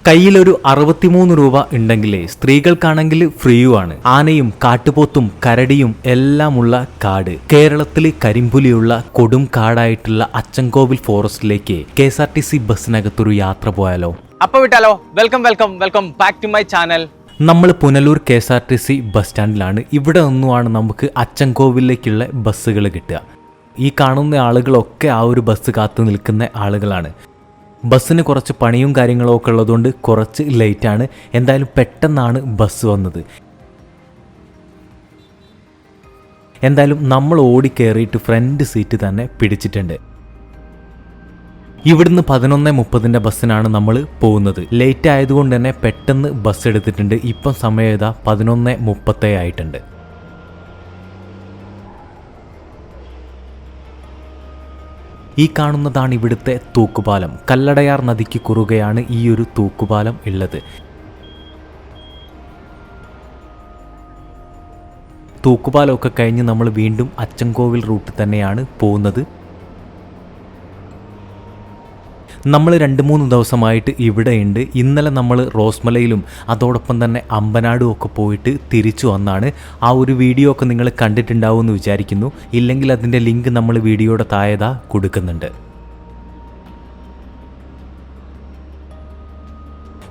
കയ്യിലൊരു 63 രൂപ ഉണ്ടെങ്കിലേ സ്ത്രീകൾക്കാണെങ്കിൽ ഫ്രീയുമാണ്. ആനയും കാട്ടുപോത്തും കരടിയും എല്ലാമുള്ള കാട്. കേരളത്തിൽ കരിമ്പുലിയുള്ള കൊടും കാടായിട്ടുള്ള അച്ചൻകോവിൽ ഫോറസ്റ്റിലേക്ക് KSRTC ബസ്സിനകത്തൊരു യാത്ര പോയാലോ? അപ്പൊ വിട്ടാലോ? Welcome back to my channel. നമ്മൾ പുനലൂർ KSRTC ബസ് സ്റ്റാൻഡിലാണ്. ഇവിടെ ഒന്നുമാണ് നമുക്ക് അച്ചൻകോവിലേക്കുള്ള ബസ്സുകൾ കിട്ടുക. ഈ കാണുന്ന ആളുകളൊക്കെ ആ ഒരു ബസ് കാത്തു നിൽക്കുന്ന ആളുകളാണ്. ബസ്സിന് കുറച്ച് പണിയും കാര്യങ്ങളൊക്കെ ഉള്ളതുകൊണ്ട് കുറച്ച് ലേറ്റാണ്. എന്തായാലും പെട്ടെന്നാണ് ബസ് വന്നത്. എന്തായാലും നമ്മൾ ഓടിക്കയറിയിട്ട് ഫ്രണ്ട് സീറ്റ് തന്നെ പിടിച്ചിട്ടുണ്ട്. ഇവിടുന്ന് 11:30 ബസ്സിനാണ് നമ്മൾ പോകുന്നത്. ലേറ്റ് ആയതുകൊണ്ട് തന്നെ പെട്ടെന്ന് ബസ് എടുത്തിട്ടുണ്ട്. ഇപ്പം സമയം ഏതാ 11:30 ആയിട്ടുണ്ട്. ഈ കാണുന്നതാണ് ഇവിടുത്തെ തൂക്കുപാലം. കല്ലടയാർ നദിക്ക് കുറുകെയാണ് ഈ ഒരു തൂക്കുപാലം ഉള്ളത്. തൂക്കുപാലമൊക്കെ കഴിഞ്ഞ് നമ്മൾ വീണ്ടും അച്ചൻകോവിൽ റൂട്ട് തന്നെയാണ് പോകുന്നത്. നമ്മൾ 2-3 ദിവസമായിട്ട് ഇവിടെയുണ്ട്. ഇന്നലെ നമ്മൾ റോസ്മലയിലും അതോടൊപ്പം തന്നെ അമ്പനാടും ഒക്കെ പോയിട്ട് തിരിച്ചു വന്നാണ്. ആ ഒരു വീഡിയോ ഒക്കെ നിങ്ങൾ കണ്ടിട്ടുണ്ടാവുമെന്ന് വിചാരിക്കുന്നു. ഇല്ലെങ്കിൽ അതിൻ്റെ ലിങ്ക് നമ്മൾ വീഡിയോയുടെ താഴെ കൊടുക്കുന്നുണ്ട്.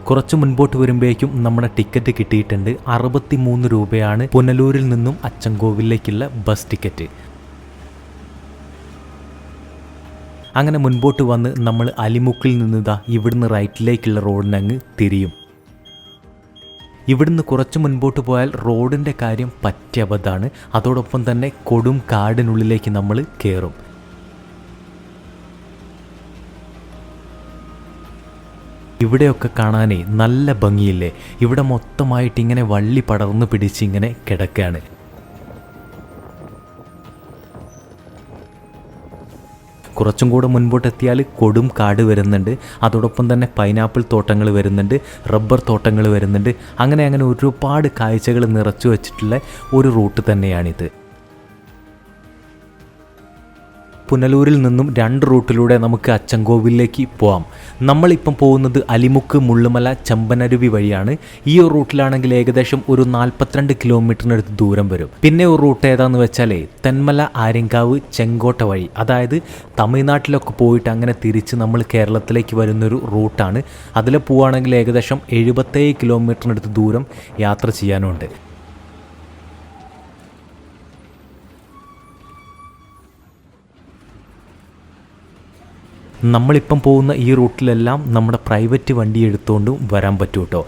കുറച്ച് മുൻപോട്ട് വരുമ്പോഴേക്കും നമ്മുടെ ടിക്കറ്റ് കിട്ടിയിട്ടുണ്ട്. 63 രൂപയാണ് പുനലൂരിൽ നിന്നും അച്ചൻകോവിലേക്കുള്ള ബസ് ടിക്കറ്റ്. അങ്ങനെ മുൻപോട്ട് വന്ന് നമ്മൾ അലിമുക്കിൽ നിന്ന് ഇവിടുന്ന് റൈറ്റിലേക്കുള്ള റോഡിനങ്ങ് തിരിയും. ഇവിടുന്ന് കുറച്ച് മുൻപോട്ട് പോയാൽ റോഡിൻ്റെ കാര്യം പറ്റിയ അബദ്ധമാണ്. അതോടൊപ്പം തന്നെ കൊടും കാടിനുള്ളിലേക്ക് നമ്മൾ കയറും. ഇവിടെയൊക്കെ കാണാനേ നല്ല ഭംഗിയില്ലേ? ഇവിടെ മൊത്തമായിട്ട് ഇങ്ങനെ വള്ളി പടർന്ന് പിടിച്ച് ഇങ്ങനെ കിടക്കുകയാണ്. കുറച്ചും കൂടെ മുൻപോട്ടെത്തിയാൽ കൊടും കാട് വരുന്നുണ്ട്. അതോടൊപ്പം തന്നെ പൈനാപ്പിൾ തോട്ടങ്ങൾ വരുന്നുണ്ട്, റബ്ബർ തോട്ടങ്ങൾ വരുന്നുണ്ട്. അങ്ങനെ ഒരുപാട് കാഴ്ചകൾ നിറച്ചു വച്ചിട്ടുള്ള ഒരു റൂട്ട് തന്നെയാണിത്. പുനലൂരിൽ നിന്നും 2 റൂട്ടിലൂടെ നമുക്ക് അച്ചൻകോവിലേക്ക് പോകാം. നമ്മളിപ്പം പോകുന്നത് അലിമുക്ക്, മുള്ളുമല, ചെമ്പനരുവി വഴിയാണ്. ഈ ഒരു റൂട്ടിലാണെങ്കിൽ ഏകദേശം ഒരു 42 കിലോമീറ്ററിനടുത്ത് ദൂരം വരും. പിന്നെ ഒരു റൂട്ട് ഏതാണെന്ന് വെച്ചാൽ തെന്മല, ആര്യങ്കാവ്, ചെങ്കോട്ട വഴി, അതായത് തമിഴ്നാട്ടിലൊക്കെ പോയിട്ട് അങ്ങനെ തിരിച്ച് നമ്മൾ കേരളത്തിലേക്ക് വരുന്നൊരു റൂട്ടാണ്. അതിൽ പോവുകയാണെങ്കിൽ ഏകദേശം 77 കിലോമീറ്ററിനടുത്ത് ദൂരം യാത്ര ചെയ്യാനുണ്ട്. നമ്മളിപ്പം പോകുന്ന ഈ റൂട്ടിലെല്ലാം നമ്മുടെ പ്രൈവറ്റ് വണ്ടി എടുത്തുകൊണ്ടും വരാൻ പറ്റും കേട്ടോ.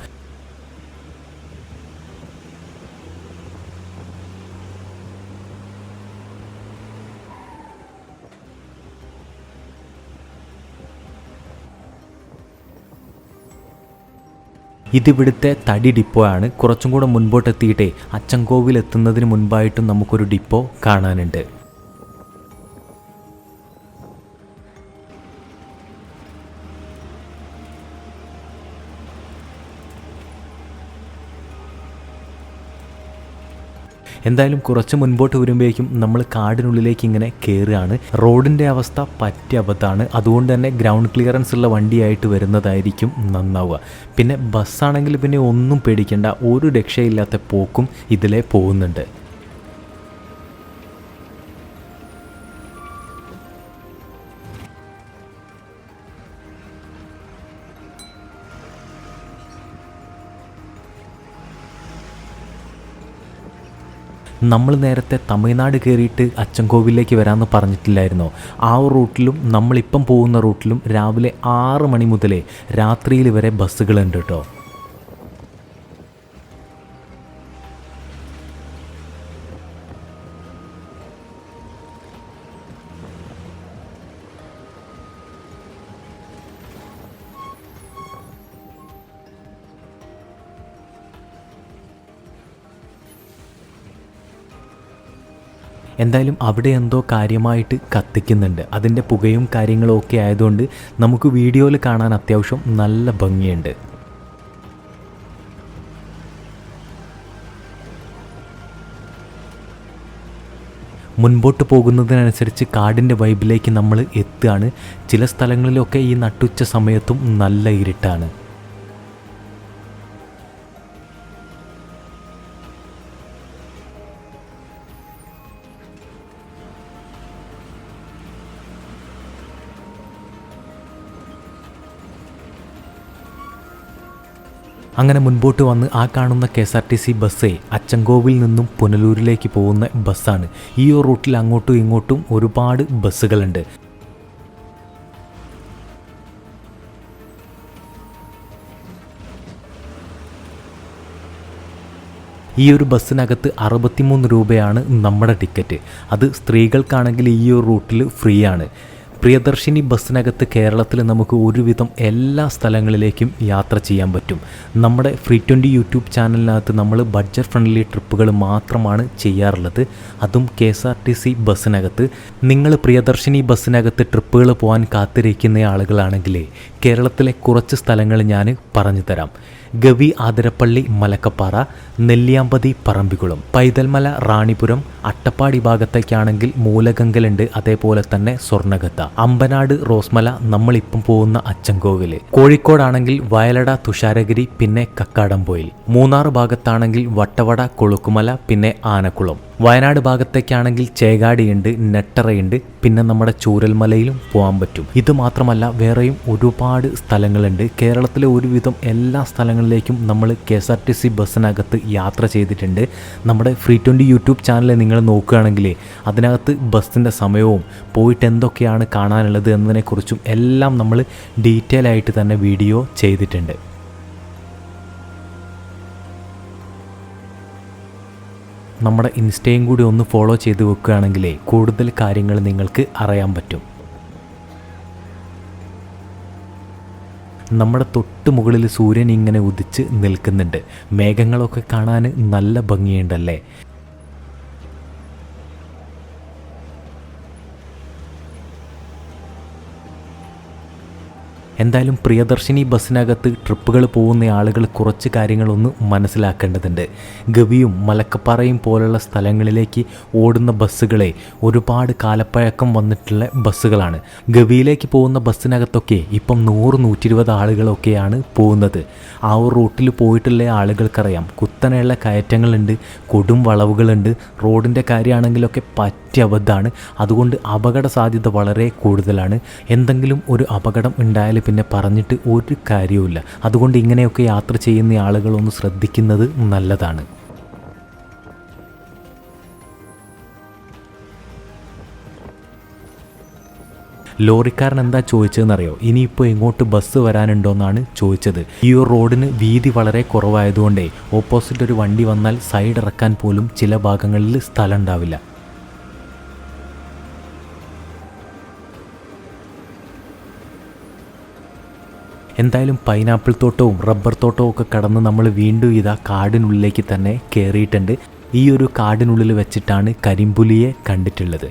ഇതിവിടുത്തെ തടി ഡിപ്പോ ആണ്. കുറച്ചും കൂടെ മുൻപോട്ടെത്തിയിട്ടേ അച്ചൻകോവിൽ എത്തുന്നതിന് മുൻപായിട്ടും നമുക്കൊരു ഡിപ്പോ കാണാനുണ്ട്. എന്തായാലും കുറച്ച് മുൻപോട്ട് വരുമ്പോഴേക്കും നമ്മൾ കാടിനുള്ളിലേക്ക് ഇങ്ങനെ കയറുകയാണ്. റോഡിൻ്റെ അവസ്ഥ പറ്റിയ അബദ്ധമാണ്. അതുകൊണ്ട് തന്നെ ഗ്രൗണ്ട് ക്ലിയറൻസ് ഉള്ള വണ്ടിയായിട്ട് വരുന്നതായിരിക്കും നന്നാവുക. പിന്നെ ബസ്സാണെങ്കിൽ പിന്നെ ഒന്നും പേടിക്കേണ്ട, ഒരു രക്ഷയില്ലാത്ത പോക്കും ഇതിലെ പോകുന്നുണ്ട്. നമ്മൾ നേരത്തെ തമിഴ്നാട് കയറിയിട്ട് അച്ചൻകോവിലേക്ക് വരാമെന്ന് പറഞ്ഞിട്ടില്ലായിരുന്നോ? ആ റൂട്ടിലും നമ്മളിപ്പം പോകുന്ന റൂട്ടിലും രാവിലെ 6 മണി മുതലേ രാത്രിയിൽ വരെ ബസ്സുകളുണ്ട് കേട്ടോ. എന്തായാലും അവിടെ എന്തോ കാര്യമായിട്ട് കത്തിക്കുന്നുണ്ട്. അതിൻ്റെ പുകയും കാര്യങ്ങളും ഒക്കെ ആയതുകൊണ്ട് നമുക്ക് വീഡിയോയിൽ കാണാൻ അത്യാവശ്യം നല്ല ഭംഗിയുണ്ട്. മുൻപോട്ട് പോകുന്നതിനനുസരിച്ച് കാടിൻ്റെ വൈബിലേക്ക് നമ്മൾ എത്തുകയാണ്. ചില സ്ഥലങ്ങളിലൊക്കെ ഈ നട്ടുച്ച സമയത്തും നല്ല ഇരുട്ടാണ്. അങ്ങനെ മുൻപോട്ട് വന്ന് ആ കാണുന്ന KSRTC ബസ്സേ അച്ചൻകോവിൽ നിന്നും പുനലൂരിലേക്ക് പോകുന്ന ബസ്സാണ്. ഈ ഒരു റൂട്ടിൽ അങ്ങോട്ടും ഇങ്ങോട്ടും ഒരുപാട് ബസ്സുകളുണ്ട്. ഈ ഒരു ബസ്സിനകത്ത് 63 രൂപയാണ് നമ്മുടെ ടിക്കറ്റ്. അത് സ്ത്രീകൾക്കാണെങ്കിൽ ഈ ഒരു റൂട്ടിൽ ഫ്രീ ആണ്. പ്രിയദർശിനി ബസ്സിനകത്ത് കേരളത്തിൽ നമുക്ക് ഒരുവിധം എല്ലാ സ്ഥലങ്ങളിലേക്കും യാത്ര ചെയ്യാൻ പറ്റും. നമ്മുടെ Free20 യൂട്യൂബ് ചാനലിനകത്ത് നമ്മൾ ബഡ്ജറ്റ് ഫ്രണ്ട്ലി ട്രിപ്പുകൾ മാത്രമാണ് ചെയ്യാറുള്ളത്, അതും KSRTC ബസ്സിനകത്ത്. നിങ്ങൾ പ്രിയദർശിനി ബസ്സിനകത്ത് ട്രിപ്പുകൾ പോകാൻ കാത്തിരിക്കുന്ന ആളുകളാണെങ്കിൽ കേരളത്തിലെ കുറച്ച് സ്ഥലങ്ങൾ ഞാൻ പറഞ്ഞു തരാം. ഗവി ആതിരപ്പള്ളി മലക്കപ്പാറ, നെല്ലിയാമ്പതി പറമ്പിക്കുളം, പൈതൽമല റാണിപുരം, അട്ടപ്പാടി ഭാഗത്തേക്കാണെങ്കിൽ മൂലഗങ്കലുണ്ട്, അതേപോലെ തന്നെ സ്വർണ്ണഗത്ത, അമ്പനാട് റോസ്മല, നമ്മളിപ്പം പോകുന്ന അച്ചൻകോവിൽ, കോഴിക്കോടാണെങ്കിൽ വയലട തുഷാരഗിരി, പിന്നെ കക്കാടംപൊയിൽ, മൂന്നാർ ഭാഗത്താണെങ്കിൽ വട്ടവട കൊളുക്കുമല, പിന്നെ ആനക്കുളം, വയനാട് ഭാഗത്തേക്കാണെങ്കിൽ ചേകാടിയുണ്ട്, നെട്ടറയുണ്ട്, പിന്നെ നമ്മുടെ ചൂരൽമലയിലും പോകാൻ പറ്റും. ഇത് മാത്രമല്ല വേറെയും ഒരുപാട് സ്ഥലങ്ങളുണ്ട്. കേരളത്തിലെ ഒരുവിധം എല്ലാ സ്ഥലങ്ങളിലേക്കും നമ്മൾ KSRTC ബസ്സിനകത്ത് യാത്ര ചെയ്തിട്ടുണ്ട്. നമ്മുടെ Free20 യൂട്യൂബ് ചാനൽ നിങ്ങൾ നോക്കുകയാണെങ്കിൽ അതിനകത്ത് ബസ്സിൻ്റെ സമയവും പോയിട്ട് എന്തൊക്കെയാണ് കാണാനുള്ളത് എന്നതിനെക്കുറിച്ചും എല്ലാം നമ്മൾ ഡീറ്റെയിൽ ആയിട്ട് തന്നെ വീഡിയോ ചെയ്തിട്ടുണ്ട്. നമ്മുടെ ഇൻസ്റ്റയും കൂടി ഒന്ന് ഫോളോ ചെയ്ത് വെക്കുകയാണെങ്കിലേ കൂടുതൽ കാര്യങ്ങൾ നിങ്ങൾക്ക് അറിയാൻ പറ്റും. നമ്മുടെ തൊട്ട് മുകളിൽ സൂര്യൻ ഇങ്ങനെ ഉദിച്ച് നിൽക്കുന്നുണ്ട്. മേഘങ്ങളൊക്കെ കാണാൻ നല്ല ഭംഗിയുണ്ടല്ലേ. എന്തായാലും പ്രിയദർശിനി ബസ്സിനകത്ത് ട്രിപ്പുകൾ പോകുന്ന ആളുകൾ കുറച്ച് കാര്യങ്ങളൊന്ന് മനസ്സിലാക്കേണ്ടതുണ്ട്. ഗവിയും മലക്കപ്പാറയും പോലുള്ള സ്ഥലങ്ങളിലേക്ക് ഓടുന്ന ബസ്സുകളെ ഒരുപാട് കാലപ്പഴക്കം വന്നിട്ടുള്ള ബസ്സുകളാണ്. ഗവിയിലേക്ക് പോകുന്ന ബസ്സിനകത്തൊക്കെ ഇപ്പം 100-120 ആളുകളൊക്കെയാണ് പോകുന്നത്. ആ ഒരു റൂട്ടിൽ പോയിട്ടുള്ള ആളുകൾക്കറിയാം കുത്തനെയുള്ള കയറ്റങ്ങളുണ്ട്, കൊടും വളവുകളുണ്ട്. റോഡിൻ്റെ കാര്യമാണെങ്കിലൊക്കെ പറ്റിയ അബദ്ധമാണ്. അതുകൊണ്ട് അപകട സാധ്യത വളരെ കൂടുതലാണ്. എന്തെങ്കിലും ഒരു അപകടം ഉണ്ടായാൽ പിന്നെ പറഞ്ഞിട്ട് ഒരു കാര്യവുമില്ല. അതുകൊണ്ട് ഇങ്ങനെയൊക്കെ യാത്ര ചെയ്യുന്ന ആളുകളൊന്ന് ശ്രദ്ധിക്കുന്നത് നല്ലതാണ്. ലോറിക്കാരൻ എന്താ ചോദിച്ചതെന്നറിയോ? ഇനിയിപ്പോൾ ഇങ്ങോട്ട് ബസ് വരാനുണ്ടോയെന്നാണ് ചോദിച്ചത്. ഈ ഒരു റോഡിന് വീതി വളരെ കുറവായതുകൊണ്ടേ ഓപ്പോസിറ്റ് ഒരു വണ്ടി വന്നാൽ സൈഡ് ഇറക്കാൻ പോലും ചില ഭാഗങ്ങളിൽ സ്ഥലം ഉണ്ടാവില്ല. എന്തായാലും പൈനാപ്പിൾ തോട്ടവും റബ്ബർ തോട്ടവും ഒക്കെ കടന്ന് നമ്മൾ വീണ്ടും ഇതാ കാടിനുള്ളിലേക്ക് തന്നെ കയറിയിട്ടുണ്ട്. ഈ ഒരു കാടിനുള്ളിൽ വെച്ചിട്ടാണ് കരിമ്പുലിയെ കണ്ടിട്ടുള്ളത്.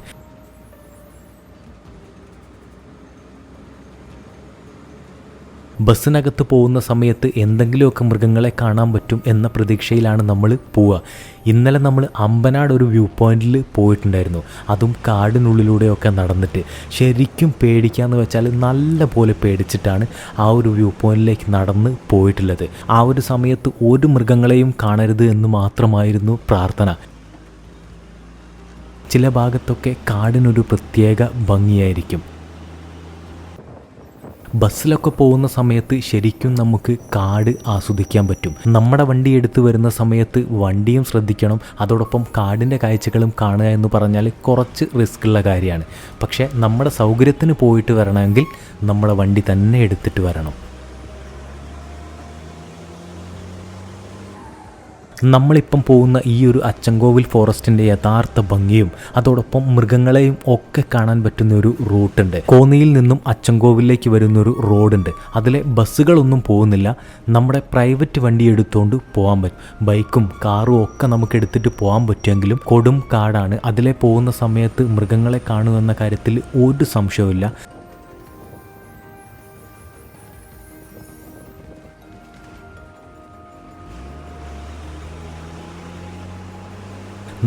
ബസ്സിനകത്ത് പോകുന്ന സമയത്ത് എന്തെങ്കിലുമൊക്കെ മൃഗങ്ങളെ കാണാൻ പറ്റും എന്ന പ്രതീക്ഷയിലാണ് നമ്മൾ പോവുക. ഇന്നലെ നമ്മൾ അമ്പനാട് ഒരു വ്യൂ പോയിന്റിൽ പോയിട്ടുണ്ടായിരുന്നു. അതും കാടിനുള്ളിലൂടെയൊക്കെ നടന്നിട്ട് ശരിക്കും പേടിക്കാന്ന് വെച്ചാൽ നല്ല പോലെ പേടിച്ചിട്ടാണ് ആ ഒരു വ്യൂ പോയിന്റിലേക്ക് നടന്ന് പോയിട്ടുള്ളത്. ആ ഒരു സമയത്ത് ഒരു മൃഗങ്ങളെയും കാണരുത് എന്ന് മാത്രമായിരുന്നു പ്രാർത്ഥന. ചില ഭാഗത്തൊക്കെ കാടിനൊരു പ്രത്യേക ഭംഗിയായിരിക്കും. ബസ്സിലൊക്കെ പോകുന്ന സമയത്ത് ശരിക്കും നമുക്ക് കാട് ആസ്വദിക്കാൻ പറ്റും. നമ്മുടെ വണ്ടി എടുത്ത് വരുന്ന സമയത്ത് വണ്ടിയും ശ്രദ്ധിക്കണം, അതോടൊപ്പം കാടിൻ്റെ കാഴ്ചകളും കാണുക എന്ന് പറഞ്ഞാൽ കുറച്ച് റിസ്ക് ഉള്ള കാര്യമാണ്. പക്ഷേ നമ്മുടെ സൗകര്യത്തിന് പോയിട്ട് വരണമെങ്കിൽ നമ്മുടെ വണ്ടി തന്നെ എടുത്തിട്ട് വരണം. നമ്മളിപ്പം പോകുന്ന ഈ ഒരു അച്ചൻകോവിൽ ഫോറസ്റ്റിൻ്റെ യഥാർത്ഥ ഭംഗിയും അതോടൊപ്പം മൃഗങ്ങളെയും ഒക്കെ കാണാൻ പറ്റുന്ന ഒരു റൂട്ടുണ്ട്. കോന്നിയിൽ നിന്നും അച്ചൻകോവിലേക്ക് വരുന്നൊരു റോഡുണ്ട്. അതിലെ ബസ്സുകളൊന്നും പോകുന്നില്ല. നമ്മുടെ പ്രൈവറ്റ് വണ്ടി എടുത്തുകൊണ്ട് പോകാൻ പറ്റും. ബൈക്കും കാറും ഒക്കെ നമുക്ക് എടുത്തിട്ട് പോകാൻ പറ്റുമെങ്കിലും കൊടും കാടാണ്. അതിലെ പോകുന്ന സമയത്ത് മൃഗങ്ങളെ കാണുമെന്ന കാര്യത്തിൽ ഒരു സംശയവുമില്ല.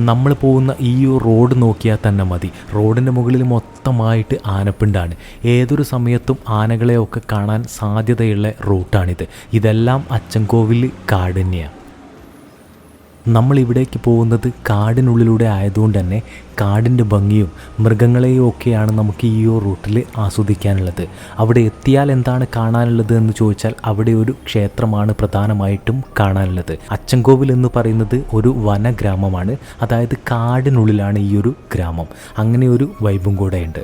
നമ്മൾ പോകുന്ന ഈ റോഡ് നോക്കിയാൽ തന്നെ മതി. റോഡിൻ്റെ മുകളിൽ മൊത്തമായിട്ട് ആനപ്പിണ്ടാണ്. ഏതൊരു സമയത്തും ആനകളെയൊക്കെ കാണാൻ സാധ്യതയുള്ള റൂട്ടാണിത്. ഇതെല്ലാം അച്ചൻകോവിൽ കാട് തന്നെയാണ്. നമ്മളിവിടേക്ക് പോകുന്നത് കാടിനുള്ളിലൂടെ ആയതുകൊണ്ട് തന്നെ കാടിൻ്റെ ഭംഗിയും മൃഗങ്ങളെയും ഒക്കെയാണ് നമുക്ക് ഈ റൂട്ടിൽ ആസ്വദിക്കാനുള്ളത്. അവിടെ എത്തിയാൽ എന്താണ് കാണാനുള്ളത് എന്ന് ചോദിച്ചാൽ അവിടെ ഒരു ക്ഷേത്രമാണ് പ്രധാനമായിട്ടും കാണാനുള്ളത്. അച്ചൻകോവിൽ എന്ന് പറയുന്നത് ഒരു വനഗ്രാമമാണ്, അതായത് കാടിനുള്ളിലാണ് ഈ ഒരു ഗ്രാമം. അങ്ങനെ ഒരു വൈബും കൂടെ ഉണ്ട്.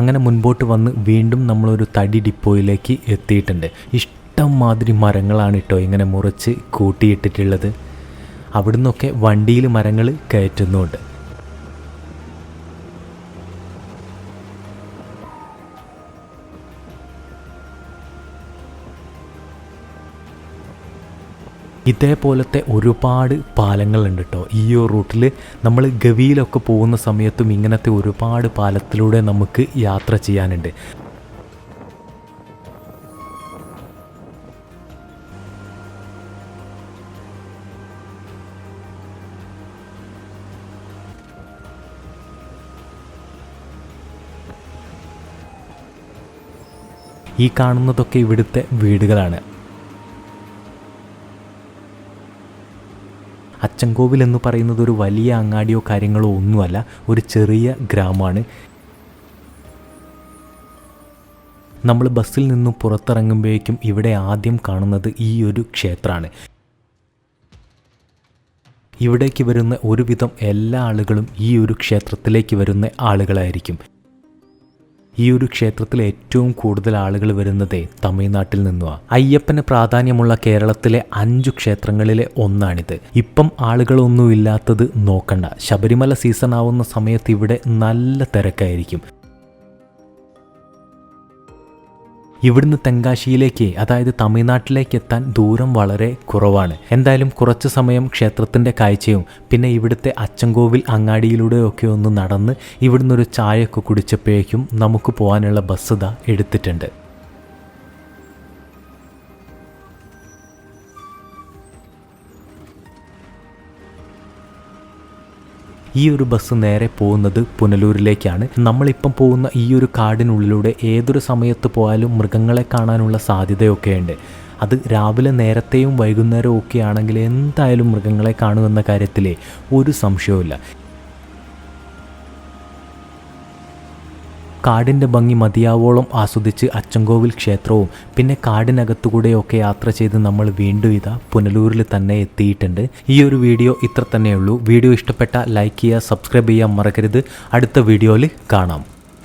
അങ്ങനെ മുൻപോട്ട് വന്ന് വീണ്ടും നമ്മളൊരു തടി ഡിപ്പോയിലേക്ക് എത്തിയിട്ടുണ്ട്. ഇഷ്ടംമാതിരി മരങ്ങളാണ് കേട്ടോ ഇങ്ങനെ മുറിച്ച് കൂട്ടിയിട്ടിട്ടുള്ളത്. അവിടുന്നൊക്കെ വണ്ടിയിൽ മരങ്ങൾ കയറ്റുന്നുണ്ട്. ഇതേപോലത്തെ ഒരുപാട് പാലങ്ങളുണ്ട് കേട്ടോ ഈ റൂട്ടിൽ. നമ്മൾ ഗവിയിലൊക്കെ പോകുന്ന സമയത്തും ഇങ്ങനത്തെ ഒരുപാട് പാലത്തിലൂടെ നമുക്ക് യാത്ര ചെയ്യാനുണ്ട്. ഈ കാണുന്നതൊക്കെ ഇവിടുത്തെ വീടുകളാണ്. അച്ചൻകോവിൽ എന്ന് പറയുന്നത് ഒരു വലിയ അങ്ങാടിയോ കാര്യങ്ങളോ ഒന്നുമല്ല, ഒരു ചെറിയ ഗ്രാമമാണ്. നമ്മൾ ബസ്സിൽ നിന്നും പുറത്തിറങ്ങുമ്പോഴേക്കും ഇവിടെ ആദ്യം കാണുന്നത് ഈ ഒരു ക്ഷേത്രമാണ്. ഇവിടേക്ക് വരുന്ന ഒരുവിധം എല്ലാ ആളുകളും ഈ ഒരു ക്ഷേത്രത്തിലേക്ക് വരുന്ന ആളുകളായിരിക്കും. ഈ ഒരു ക്ഷേത്രത്തിൽ ഏറ്റവും കൂടുതൽ ആളുകൾ വരുന്നത് തമിഴ്നാട്ടിൽ നിന്നുമാണ്. അയ്യപ്പന് പ്രാധാന്യമുള്ള കേരളത്തിലെ 5 ക്ഷേത്രങ്ങളിലെ ഒന്നാണിത്. ഇപ്പം ആളുകളൊന്നും ഇല്ലാത്തത് നോക്കണ്ട. ശബരിമല സീസൺ ആവുന്ന സമയത്ത് ഇവിടെ നല്ല തിരക്കായിരിക്കും. ഇവിടുന്ന് തെങ്കാശിയിലേക്ക്, അതായത് തമിഴ്നാട്ടിലേക്ക് എത്താൻ ദൂരം വളരെ കുറവാണ്. എന്തായാലും കുറച്ച് സമയം ക്ഷേത്രത്തിൻ്റെ കാഴ്ചയും പിന്നെ ഇവിടുത്തെ അച്ചൻകോവിൽ അങ്ങാടിയിലൂടെയൊക്കെ ഒന്ന് നടന്ന് ഇവിടുന്ന് ഒരു ചായയൊക്കെ കുടിച്ചപ്പോഴേക്കും നമുക്ക് പോകാനുള്ള ബസ് ഇതാ എടുത്തിട്ടുണ്ട്. ഈ ഒരു ബസ് നേരെ പോകുന്നത് പുനലൂരിലേക്കാണ്. നമ്മളിപ്പം പോകുന്ന ഈ ഒരു കാടിനുള്ളിലൂടെ ഏതൊരു സമയത്ത് പോയാലും മൃഗങ്ങളെ കാണാനുള്ള സാധ്യതയൊക്കെയുണ്ട്. അത് രാവിലെ നേരത്തെയും വൈകുന്നേരവും ഒക്കെ ആണെങ്കിൽ എന്തായാലും മൃഗങ്ങളെ കാണുമെന്ന കാര്യത്തിൽ ഒരു സംശയവുമില്ല. കാടിൻ്റെ ഭംഗി മതിയാവോളം ആസ്വദിച്ച് അച്ചൻകോവിൽ ക്ഷേത്രവും പിന്നെ കാടിനകത്തുകൂടെയൊക്കെ യാത്ര ചെയ്ത് നമ്മൾ വീണ്ടും ഇതാ പുനലൂരിൽ തന്നെ എത്തിയിട്ടുണ്ട്. ഈ ഒരു വീഡിയോ ഇത്ര തന്നെയുള്ളൂ. വീഡിയോ ഇഷ്ടപ്പെട്ട ലൈക്ക് ചെയ്യുക, സബ്സ്ക്രൈബ് ചെയ്യാൻ മറക്കരുത്. അടുത്ത വീഡിയോയിൽ കാണാം.